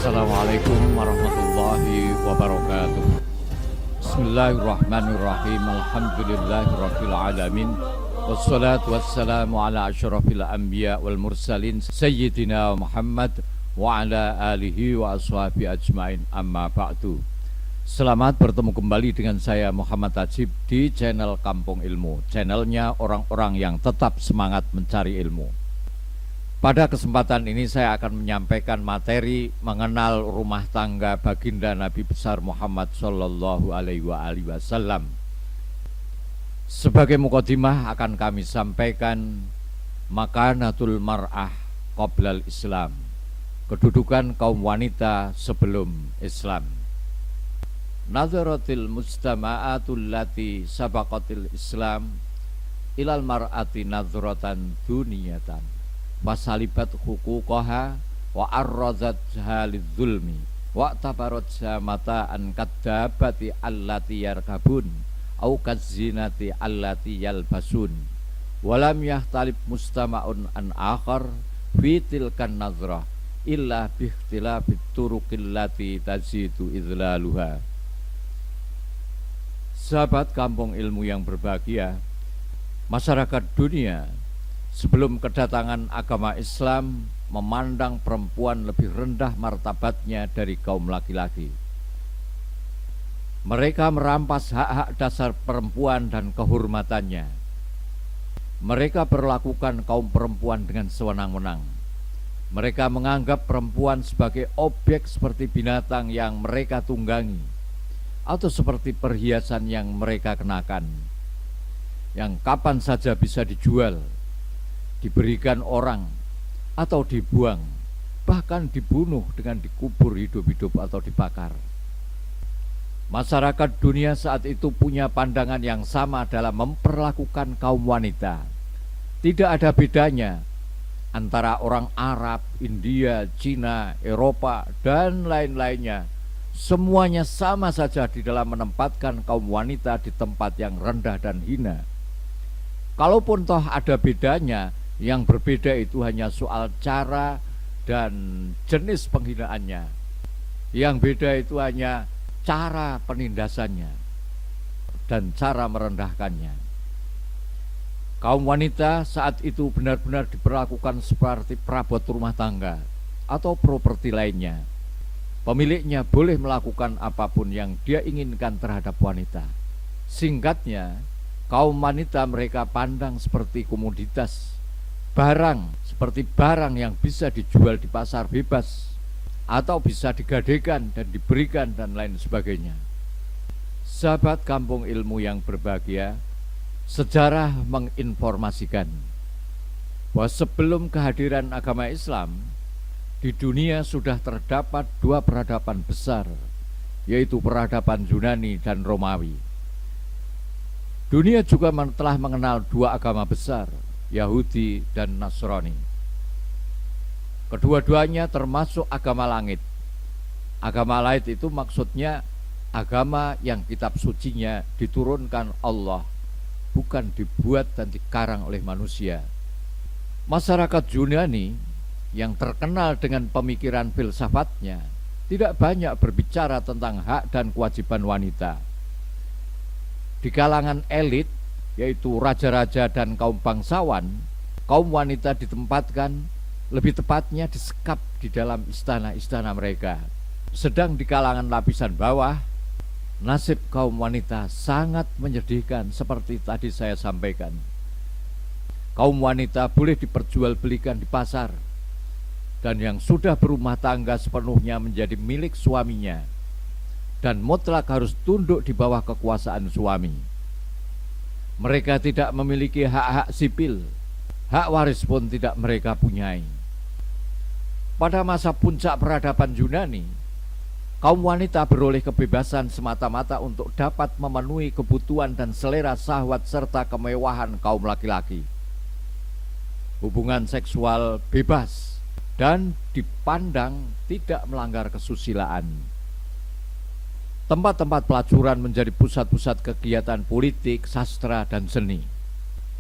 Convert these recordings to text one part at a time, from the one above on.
Assalamualaikum warahmatullahi wabarakatuh. Bismillahirrahmanirrahim. Alhamdulillahirabbil alamin. Wassalatu wassalamu ala asyrafil anbiya wal mursalin sayyidina Muhammad wa ala alihi wa ashabi ajmain, amma ba'du. Selamat bertemu kembali dengan saya Muhammad Tajib di channel Kampung Ilmu, channelnya orang-orang yang tetap semangat mencari ilmu. Pada kesempatan ini saya akan menyampaikan materi mengenal rumah tangga baginda Nabi besar Muhammad Sallallahu Alaihi Wasallam. Sebagai mukadimah akan kami sampaikan makanatul mar'ah qoblal Islam, kedudukan kaum wanita sebelum Islam. Nadharatil mustama'atul lati sabaqatil Islam ilal mar'ati nadhratan duniyatan wasalibat huquqaha wa arrazatha lidzulmi wa tabaratha mata'an kaddabati allati yarkabun au kazzinati allati yalbasun walam yahtalib mustama'un an akhar fi tilkan nazrah illa biikhtilafit turuqil lati tazidu idlaluha. Sahabat Kampung Ilmu yang berbahagia, masyarakat dunia sebelum kedatangan agama Islam memandang perempuan lebih rendah martabatnya dari kaum laki-laki. Mereka merampas hak-hak dasar perempuan dan kehormatannya. Mereka perlakukan kaum perempuan dengan sewenang-wenang. Mereka menganggap perempuan sebagai objek seperti binatang yang mereka tunggangi, atau seperti perhiasan yang mereka kenakan, yang kapan saja bisa dijual, diberikan orang, atau dibuang, bahkan dibunuh dengan dikubur hidup-hidup atau dibakar. Masyarakat dunia saat itu punya pandangan yang sama dalam memperlakukan kaum wanita. Tidak ada bedanya antara orang Arab, India, Cina, Eropa, dan lain-lainnya. Semuanya sama saja di dalam menempatkan kaum wanita di tempat yang rendah dan hina. Kalaupun toh ada bedanya, yang berbeda itu hanya soal cara dan jenis penghinaannya. Yang beda itu hanya cara penindasannya dan cara merendahkannya. Kaum wanita saat itu benar-benar diperlakukan seperti perabot rumah tangga atau properti lainnya. Pemiliknya boleh melakukan apapun yang dia inginkan terhadap wanita. Singkatnya, kaum wanita mereka pandang seperti komoditas, barang, seperti barang yang bisa dijual di pasar bebas atau bisa digadaikan dan diberikan dan lain sebagainya. Sahabat Kampung Ilmu yang berbahagia, sejarah menginformasikan bahwa sebelum kehadiran agama Islam, di dunia sudah terdapat dua peradaban besar, yaitu peradaban Yunani dan Romawi. Dunia juga telah mengenal dua agama besar, Yahudi dan Nasrani. Kedua-duanya termasuk agama langit. Agama langit itu maksudnya agama yang kitab sucinya diturunkan Allah, bukan dibuat dan dikarang oleh manusia. Masyarakat Yunani yang terkenal dengan pemikiran filsafatnya tidak banyak berbicara tentang hak dan kewajiban wanita. Di kalangan elit, yaitu raja-raja dan kaum bangsawan, kaum wanita ditempatkan, lebih tepatnya disekap di dalam istana-istana mereka. Sedang di kalangan lapisan bawah, nasib kaum wanita sangat menyedihkan seperti tadi saya sampaikan. Kaum wanita boleh diperjualbelikan di pasar, dan yang sudah berumah tangga sepenuhnya menjadi milik suaminya, dan mutlak harus tunduk di bawah kekuasaan suami. Mereka tidak memiliki hak-hak sipil, hak waris pun tidak mereka punyai. Pada masa puncak peradaban Yunani, kaum wanita beroleh kebebasan semata-mata untuk dapat memenuhi kebutuhan dan selera syahwat serta kemewahan kaum laki-laki. Hubungan seksual bebas dan dipandang tidak melanggar kesusilaan. Tempat-tempat pelacuran menjadi pusat-pusat kegiatan politik, sastra, dan seni.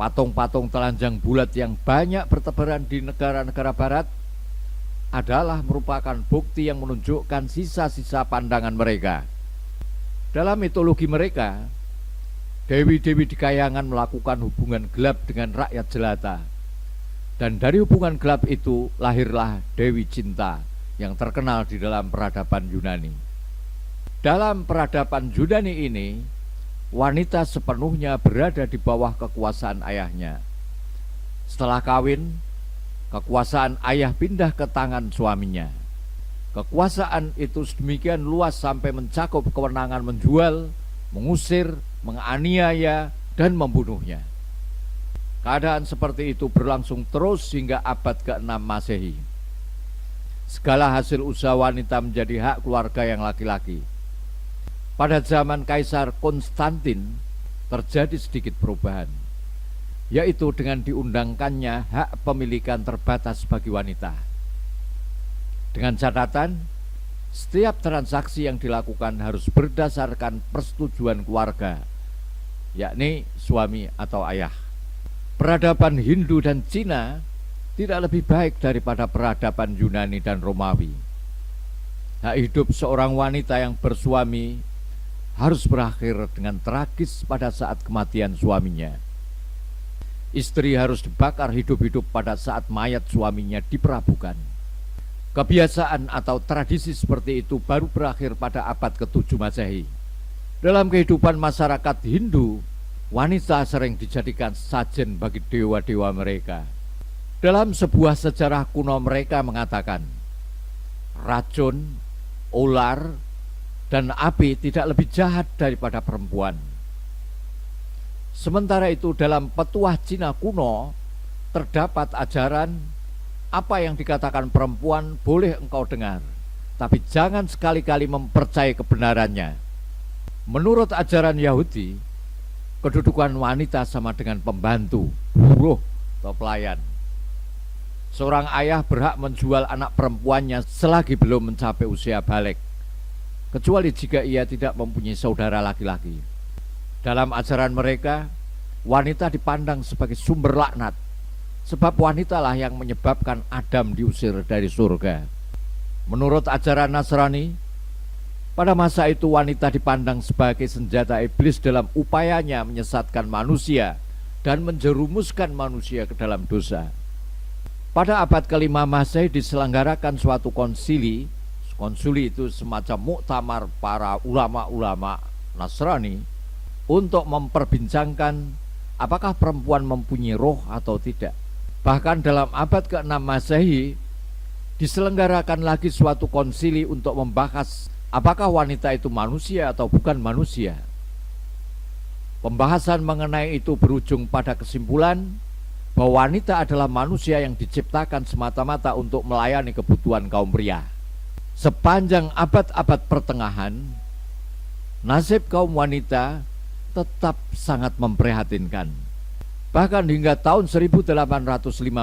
Patung-patung telanjang bulat yang banyak bertebaran di negara-negara barat adalah merupakan bukti yang menunjukkan sisa-sisa pandangan mereka. Dalam mitologi mereka, dewi-dewi di kayangan melakukan hubungan gelap dengan rakyat jelata. Dan dari hubungan gelap itu lahirlah Dewi Cinta yang terkenal di dalam peradaban Yunani. Dalam peradaban Yunani ini, wanita sepenuhnya berada di bawah kekuasaan ayahnya. Setelah kawin, kekuasaan ayah pindah ke tangan suaminya. Kekuasaan itu sedemikian luas sampai mencakup kewenangan menjual, mengusir, menganiaya, dan membunuhnya. Keadaan seperti itu berlangsung terus hingga abad ke-6 Masehi. Segala hasil usaha wanita menjadi hak keluarga yang laki-laki. Pada zaman Kaisar Konstantin terjadi sedikit perubahan, yaitu dengan diundangkannya hak pemilikan terbatas bagi wanita. Dengan catatan, setiap transaksi yang dilakukan harus berdasarkan persetujuan keluarga, yakni suami atau ayah. Peradaban Hindu dan Cina tidak lebih baik daripada peradaban Yunani dan Romawi. Hak hidup seorang wanita yang bersuami harus berakhir dengan tragis pada saat kematian suaminya. Istri harus dibakar hidup-hidup pada saat mayat suaminya diperabukan. Kebiasaan atau tradisi seperti itu baru berakhir pada abad ke-7 Masehi. Dalam kehidupan masyarakat Hindu, wanita sering dijadikan sajen bagi dewa-dewa mereka. Dalam sebuah sejarah kuno mereka mengatakan, racun, ular, dan api tidak lebih jahat daripada perempuan. Sementara itu dalam petuah Cina kuno terdapat ajaran, apa yang dikatakan perempuan boleh engkau dengar, tapi jangan sekali-kali mempercayai kebenarannya. Menurut ajaran Yahudi, kedudukan wanita sama dengan pembantu, buruh, atau pelayan. Seorang ayah berhak menjual anak perempuannya selagi belum mencapai usia balik, kecuali jika ia tidak mempunyai saudara laki-laki. Dalam ajaran mereka, wanita dipandang sebagai sumber laknat, sebab wanitalah yang menyebabkan Adam diusir dari surga. Menurut ajaran Nasrani, pada masa itu wanita dipandang sebagai senjata iblis dalam upayanya menyesatkan manusia dan menjerumuskan manusia ke dalam dosa. Pada abad ke-5 Masehi diselenggarakan suatu konsili. Konsili itu semacam muktamar para ulama-ulama Nasrani untuk memperbincangkan apakah perempuan mempunyai roh atau tidak. Bahkan dalam abad ke-6 Masehi diselenggarakan lagi suatu konsili untuk membahas apakah wanita itu manusia atau bukan manusia. Pembahasan mengenai itu berujung pada kesimpulan bahwa wanita adalah manusia yang diciptakan semata-mata untuk melayani kebutuhan kaum pria. Sepanjang abad-abad pertengahan, nasib kaum wanita tetap sangat memprihatinkan. Bahkan hingga tahun 1805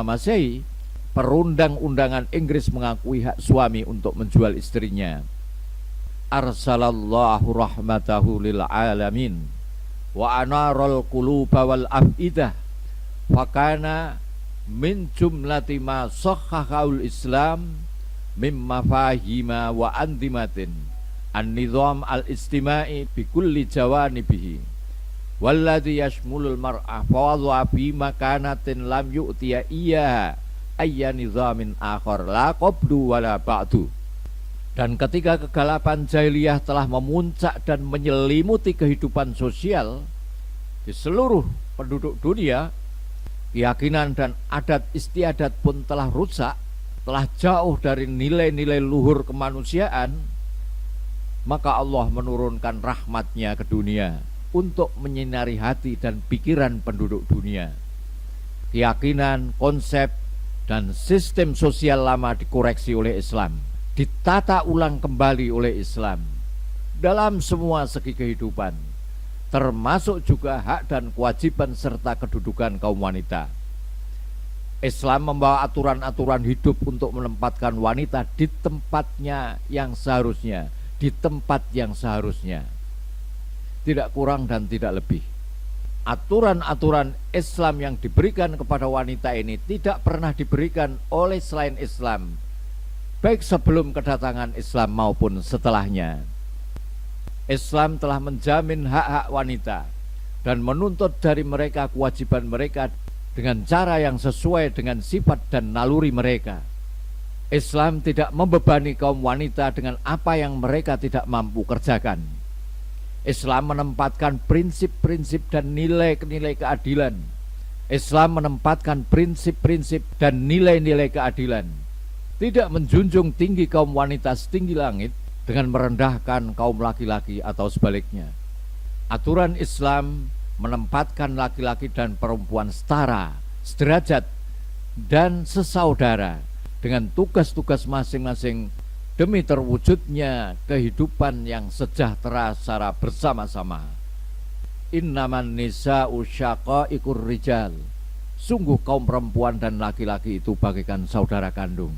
Masehi, perundang-undangan Inggris mengakui hak suami untuk menjual istrinya. Arsalallahu rahmatahu lil alamin wa anaral quluba wal afidah fakana min jumlati ma sahhahaul Islam mimma fahima wa andimatin an-nizam al-istima'i bi kulli jawanibihi walladhi yashmulul mar'ah fawadha fi makanatin lam yu'tiya iya ayya nizamin akhar la qabdu wala ba'du. Dan ketika kegelapan jahiliyah telah memuncak dan menyelimuti kehidupan sosial di seluruh penduduk dunia, keyakinan dan adat istiadat pun telah rusak, telah jauh dari nilai-nilai luhur kemanusiaan, maka Allah menurunkan rahmat-Nya ke dunia untuk menyinari hati dan pikiran penduduk dunia. Keyakinan, konsep, dan sistem sosial lama dikoreksi oleh Islam, ditata ulang kembali oleh Islam dalam semua segi kehidupan, termasuk juga hak dan kewajiban serta kedudukan kaum wanita. Islam membawa aturan-aturan hidup untuk menempatkan wanita di tempatnya yang seharusnya, di tempat yang seharusnya, tidak kurang dan tidak lebih. Aturan-aturan Islam yang diberikan kepada wanita ini tidak pernah diberikan oleh selain Islam baik sebelum kedatangan Islam maupun setelahnya. Islam telah menjamin hak-hak wanita dan menuntut dari mereka kewajiban mereka dengan cara yang sesuai dengan sifat dan naluri mereka. Islam tidak membebani kaum wanita dengan apa yang mereka tidak mampu kerjakan. Islam menempatkan prinsip-prinsip dan nilai-nilai keadilan. Islam menempatkan prinsip-prinsip dan nilai-nilai keadilan. Tidak menjunjung tinggi kaum wanita setinggi langit dengan merendahkan kaum laki-laki atau sebaliknya. Aturan Islam menempatkan laki-laki dan perempuan setara, sederajat, dan sesaudara dengan tugas-tugas masing-masing demi terwujudnya kehidupan yang sejahtera secara bersama-sama. Innaman nisa'u syaqaiqur rijal. Sungguh kaum perempuan dan laki-laki itu bagaikan saudara kandung.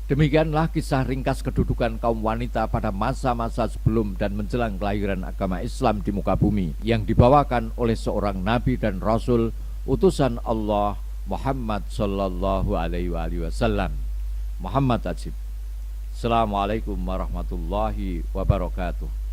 Demikianlah kisah ringkas kedudukan kaum wanita pada masa-masa sebelum dan menjelang kelahiran agama Islam di muka bumi yang dibawakan oleh seorang nabi dan rasul utusan Allah, Muhammad sallallahu alaihi wasallam. Muhammad Ajib. Assalamualaikum warahmatullahi wabarakatuh.